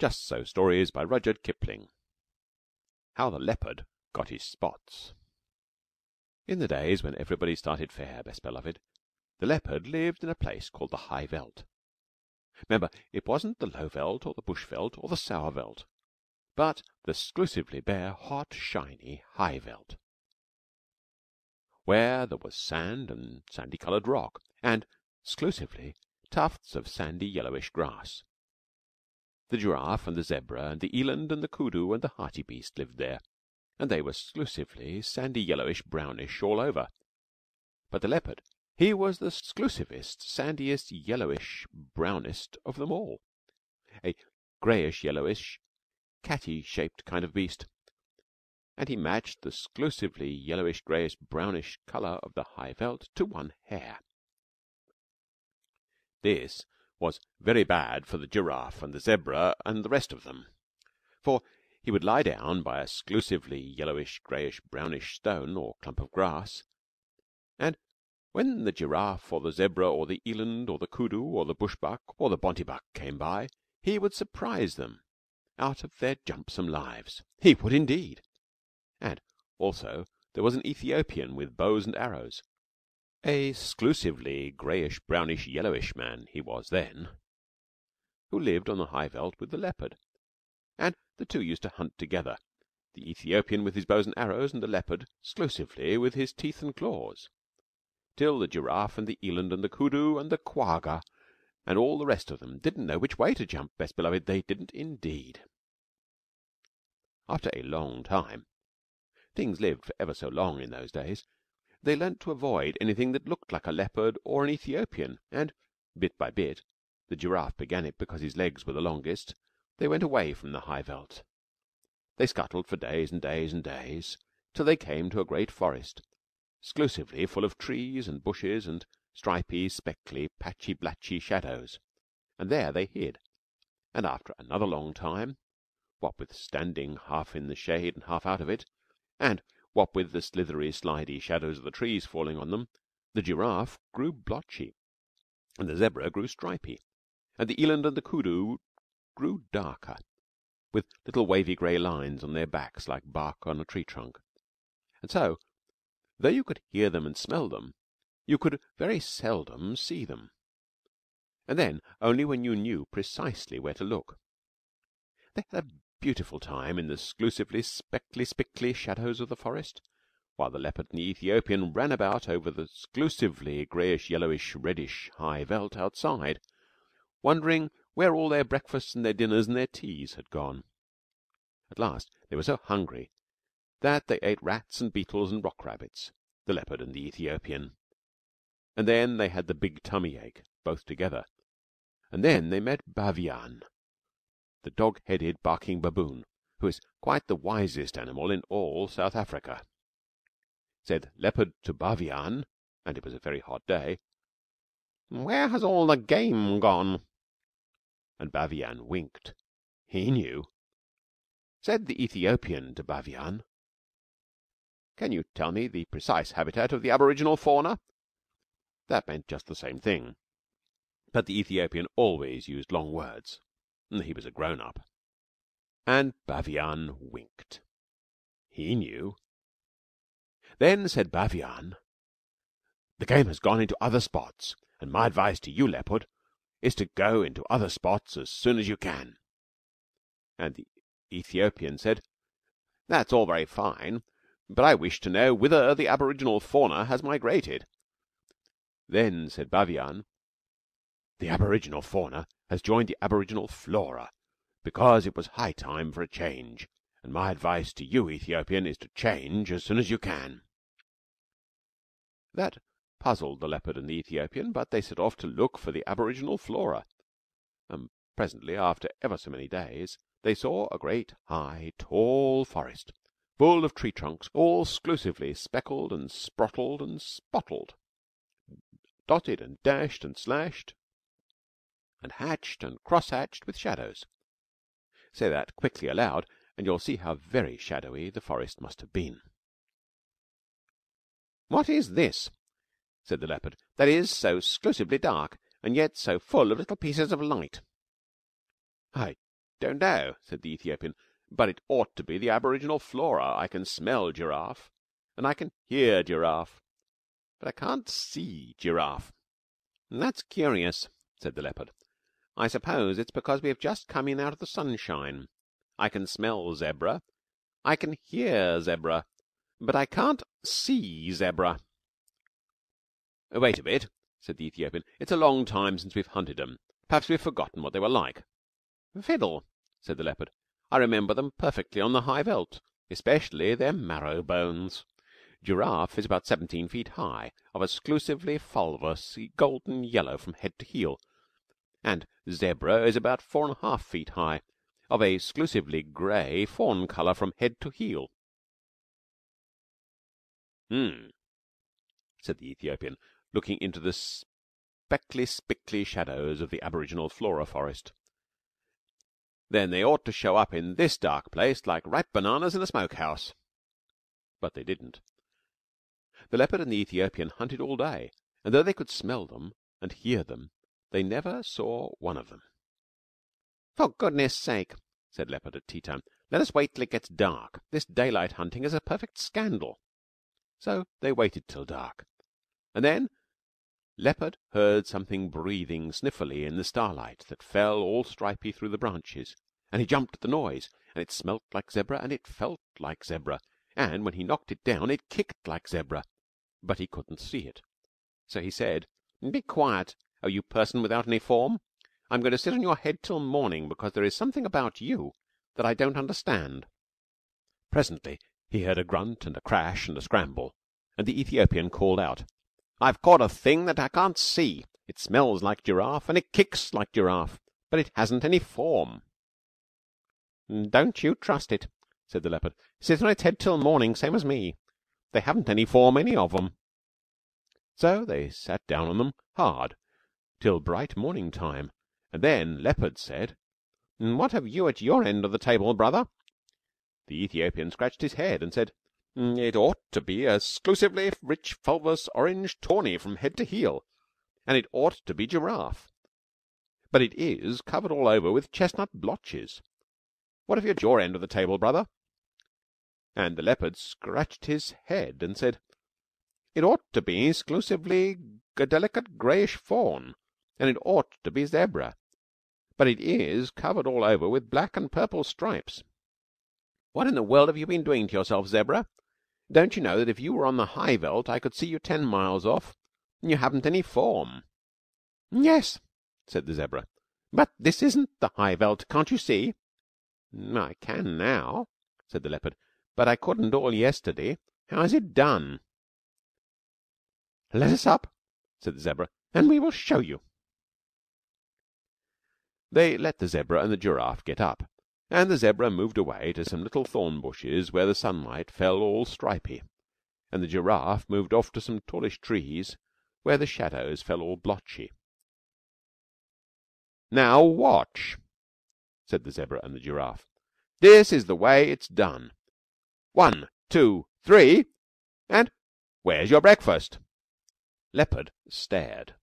Just So Stories by Rudyard Kipling. How the Leopard Got His Spots. In the days when everybody started fair, Best Beloved, the leopard lived in a place called the High Veld. Remember, it wasn't the Low Veld or the Bush Veld or the Sour Veld, but the exclusively bare, hot, shiny High Veld, where there was sand and sandy-coloured rock, and, exclusively, tufts of sandy yellowish grass. The giraffe and the zebra and the eland and the kudu and the hartebeest lived there, and they were exclusively sandy yellowish brownish all over. But the leopard, he was the exclusivest, sandiest, yellowish, brownest of them all, a greyish yellowish, catty-shaped kind of beast, and he matched the exclusively yellowish, greyish, brownish colour of the High Veld to one hair. This was very bad for the giraffe and the zebra and the rest of them, for he would lie down by a exclusively yellowish, greyish, brownish stone or clump of grass, and when the giraffe or the zebra or the eland or the kudu or the bushbuck or the bontybuck came by, he would surprise them out of their jumpsome lives. He would indeed. And also there was an Ethiopian with bows and arrows, a exclusively greyish, brownish, yellowish man he was then, who lived on the High Veld with the leopard, and the two used to hunt together, the Ethiopian with his bows and arrows, and the leopard exclusively with his teeth and claws, till the giraffe and the eland and the kudu and the quagga and all the rest of them didn't know which way to jump. Best Beloved, they didn't indeed. After a long time, things lived for ever so long in those days, they learnt to avoid anything that looked like a leopard or an Ethiopian, and, bit by bit, the giraffe began it because his legs were the longest, they went away from the High Veld. They scuttled for days and days and days, till they came to a great forest, exclusively full of trees and bushes and stripy, speckly, patchy, blatchy shadows, and there they hid, and after another long time, what with standing half in the shade and half out of it, and what with the slithery, slidey shadows of the trees falling on them, the giraffe grew blotchy, and the zebra grew stripy, and the eland and the kudu grew darker, with little wavy grey lines on their backs like bark on a tree trunk. And so, though you could hear them and smell them, you could very seldom see them, and then only when you knew precisely where to look. They had a beautiful time in the exclusively speckly, spickly shadows of the forest, while the leopard and the Ethiopian ran about over the exclusively greyish, yellowish, reddish High Veld outside, wondering where all their breakfasts and their dinners and their teas had gone. At last they were so hungry that they ate rats and beetles and rock rabbits, the leopard and the Ethiopian, and then they had the big tummy ache, both together, and then they met Baviaan, the dog-headed, barking baboon, who is quite the wisest animal in all South Africa. Said leopard to Baviaan, and it was a very hot day, "Where has all the game gone?" And Baviaan winked. He knew. Said the Ethiopian to Baviaan, "Can you tell me the precise habitat of the aboriginal fauna?" That meant just the same thing, but the Ethiopian always used long words. He was a grown-up. And Baviaan winked. He knew. Then said Baviaan, "The game has gone into other spots, and my advice to you, leopard, is to go into other spots as soon as you can." And the Ethiopian said, "That's all very fine, but I wish to know whither the aboriginal fauna has migrated." Then said Baviaan, "The aboriginal fauna has joined the aboriginal flora, because it was high time for a change, and my advice to you, Ethiopian, is to change as soon as you can." That puzzled the leopard and the Ethiopian, but they set off to look for the aboriginal flora, and presently, after ever so many days, they saw a great, high, tall forest, full of tree trunks, all exclusively speckled and sprottled and spottled, dotted and dashed and slashed, and hatched and cross-hatched with shadows. Say that quickly aloud, and you'll see how very shadowy the forest must have been. "What is this," said the leopard, "that is so exclusively dark, and yet so full of little pieces of light?" "I don't know," said the Ethiopian, "but it ought to be the aboriginal flora. I can smell giraffe, and I can hear giraffe, but I can't see giraffe." "That's curious," said the leopard. "I suppose it's because we have just come in out of the sunshine. I can smell zebra, I can hear zebra, but I can't see zebra." "Wait a bit," said the Ethiopian. "It's a long time since we've hunted 'em. Perhaps we've forgotten what they were like." "Fiddle," said the leopard. "I remember them perfectly on the high veldt, especially their marrow bones. Giraffe is about 17 feet high, of a exclusively fulvous golden yellow from head to heel, and zebra is about 4½ feet high, of a exclusively grey fawn colour from head to heel." "Hm," said the Ethiopian, looking into the speckly spickly shadows of the aboriginal flora forest. "Then they ought to show up in this dark place like ripe bananas in a smoke house." But they didn't. The leopard and the Ethiopian hunted all day, and though they could smell them and hear them, they never saw one of them. "For goodness' sake," said Leopard at tea time, "let us wait till it gets dark. This daylight hunting is a perfect scandal." So they waited till dark, and then Leopard heard something breathing sniffily in the starlight that fell all stripy through the branches, and he jumped at the noise, and it smelt like zebra, and it felt like zebra, and when he knocked it down it kicked like zebra, but he couldn't see it. So he said, "Be quiet, oh you person without any form. I'm going to sit on your head till morning, because there is something about you that I don't understand." Presently he heard a grunt and a crash and a scramble, and the Ethiopian called out, "I've caught a thing that I can't see. It smells like giraffe and it kicks like giraffe, but it hasn't any form." "Don't you trust it," said the leopard. "Sit on its head till morning, same as me. They haven't any form, any of 'em." So they sat down on them hard till bright morning time, and then Leopard said, "What have you at your end of the table, brother?" The Ethiopian scratched his head and said, "It ought to be a exclusively rich fulvous orange tawny from head to heel, and it ought to be giraffe, but it is covered all over with chestnut blotches. What have you at your end of the table, brother?" And the leopard scratched his head and said, "It ought to be exclusively a delicate greyish fawn, and it ought to be zebra, but it is covered all over with black and purple stripes. What in the world have you been doing to yourself, zebra? Don't you know that if you were on the high veldt I could see you 10 miles off, and you haven't any form?" "Yes," said the zebra, "but this isn't the high veldt, can't you see?" "I can now," said the leopard, "but I couldn't all yesterday. How is it done?" "Let us up," said the zebra, "and we will show you." They let the zebra and the giraffe get up, and the zebra moved away to some little thorn bushes where the sunlight fell all stripy, and the giraffe moved off to some tallish trees where the shadows fell all blotchy. "Now watch," said the zebra and the giraffe. "This is the way it's done. 1, 2, 3, and where's your breakfast?" Leopard stared,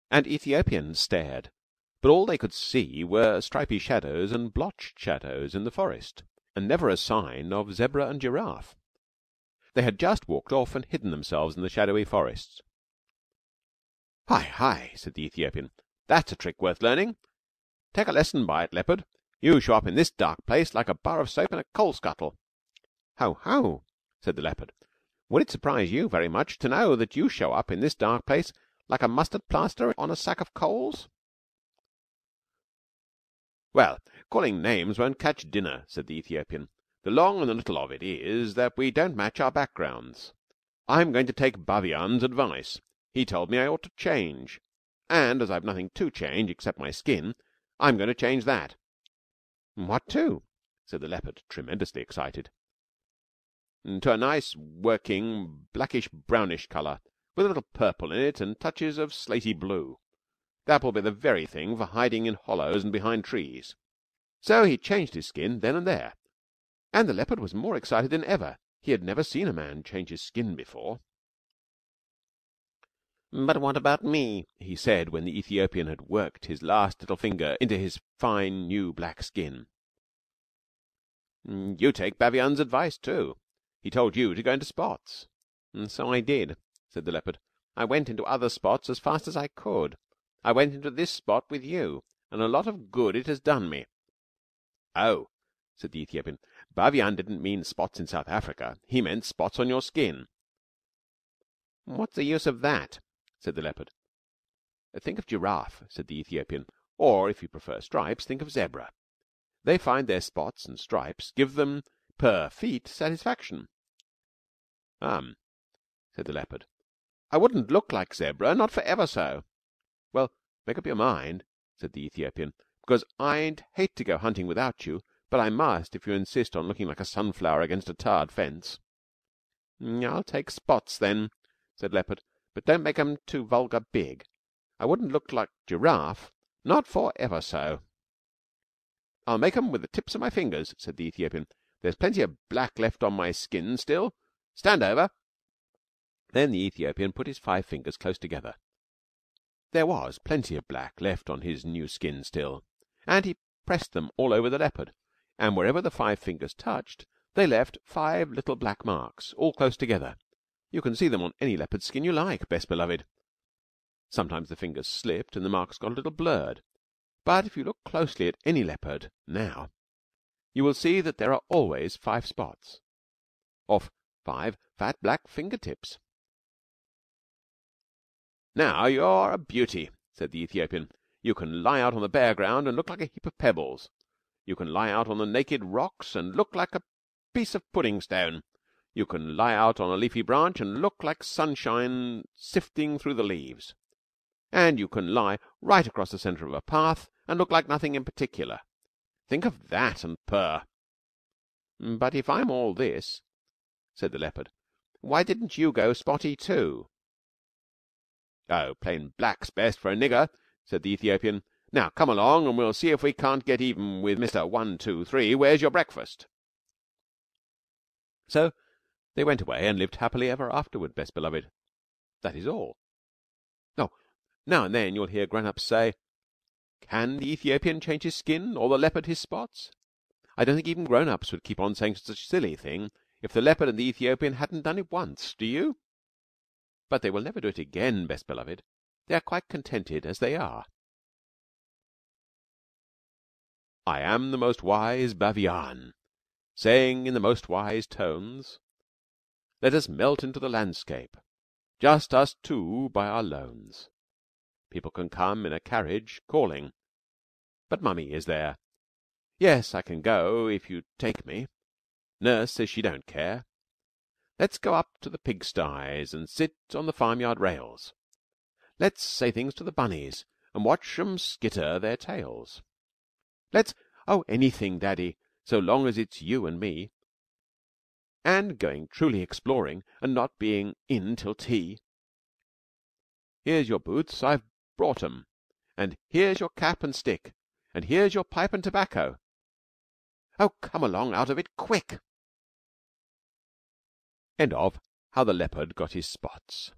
and Ethiopian stared, but all they could see were stripy shadows and blotched shadows in the forest, and never a sign of zebra and giraffe. They had just walked off and hidden themselves in the shadowy forests. "Hi, hi!" said the Ethiopian. "That's a trick worth learning. Take a lesson by it, Leopard. You show up in this dark place like a bar of soap in a coal scuttle." "Ho, ho!" said the leopard. "Would it surprise you very much to know that you show up in this dark place like a mustard plaster on a sack of coals?" "Well, calling names won't catch dinner," said the Ethiopian. "The long and the little of it is that we don't match our backgrounds. I'm going to take Bavian's advice. He told me I ought to change, and as I've nothing to change except my skin, I'm going to change that." "What to?" said the leopard, tremendously excited. "To a nice working blackish brownish colour, with a little purple in it and touches of slaty blue. That will be the very thing for hiding in hollows and behind trees." So he changed his skin then and there, and the leopard was more excited than ever. He had never seen a man change his skin before. "But what about me?" he said, when the Ethiopian had worked his last little finger into his fine new black skin. You take Baviane's advice too. He told you to go into spots." "So I did," said the Leopard. "I went into other spots as fast as I could. I went into this spot with you, and a lot of good it has done me." "Oh," said the Ethiopian. "Baviane didn't mean spots in South Africa. He meant spots on your skin." "What's the use of that?" said the Leopard. "Think of giraffe," said the Ethiopian. "Or, if you prefer stripes, think of zebra. They find their spots and stripes give them per feet satisfaction." Said the Leopard. "I wouldn't look like zebra, not for ever so." "Well, make up your mind," said the Ethiopian, "because I'd hate to go hunting without you, but I must if you insist on looking like a sunflower against a tarred fence." "I'll take spots, then," said Leopard, "but don't make 'em too vulgar big. I wouldn't look like giraffe, not for ever so." "I'll make 'em with the tips of my fingers," said the Ethiopian. "There's plenty of black left on my skin still. Stand over." Then the Ethiopian put his 5 fingers close together. There was plenty of black left on his new skin still, and he pressed them all over the Leopard, and wherever the 5 fingers touched they left 5 little black marks, all close together. You can see them on any leopard skin you like, Best Beloved. Sometimes the fingers slipped and the marks got a little blurred, but if you look closely at any leopard now, you will see that there are always 5 spots of 5 fat black finger tips. "Now you're a beauty," said the Ethiopian. "You can lie out on the bare ground and look like a heap of pebbles. You can lie out on the naked rocks and look like a piece of pudding stone. You can lie out on a leafy branch and look like sunshine sifting through the leaves. And you can lie right across the centre of a path and look like nothing in particular. Think of that and purr." "But if I'm all this," said the Leopard, "why didn't you go spotty too?" "Oh, plain black's best for a nigger," said the Ethiopian. "Now come along and we'll see if we can't get even with Mr. 123. Where's your breakfast?" So they went away and lived happily ever afterward, Best Beloved. That is all. Oh, now and then you'll hear grown-ups say, "Can the Ethiopian change his skin, or the leopard his spots?" I don't think even grown-ups would keep on saying such a silly thing if the leopard and the Ethiopian hadn't done it once, do you? But they will never do it again, Best Beloved. They are quite contented as they are. I am the most wise Baviane, saying in the most wise tones, "Let us melt into the landscape, just us two by our lones. People can come in a carriage, calling, but Mummy is there. Yes, I can go if you take me. Nurse says she don't care. Let's go up to the pigsties and sit on the farmyard rails. Let's say things to the bunnies and watch 'em skitter their tails. Let's anything, Daddy, so long as it's you and me, and going truly exploring and not being in till tea. Here's your boots, I've brought 'em, and here's your cap and stick, and here's your pipe and tobacco. Oh, come along out of it quick!" End of How the Leopard Got His Spots.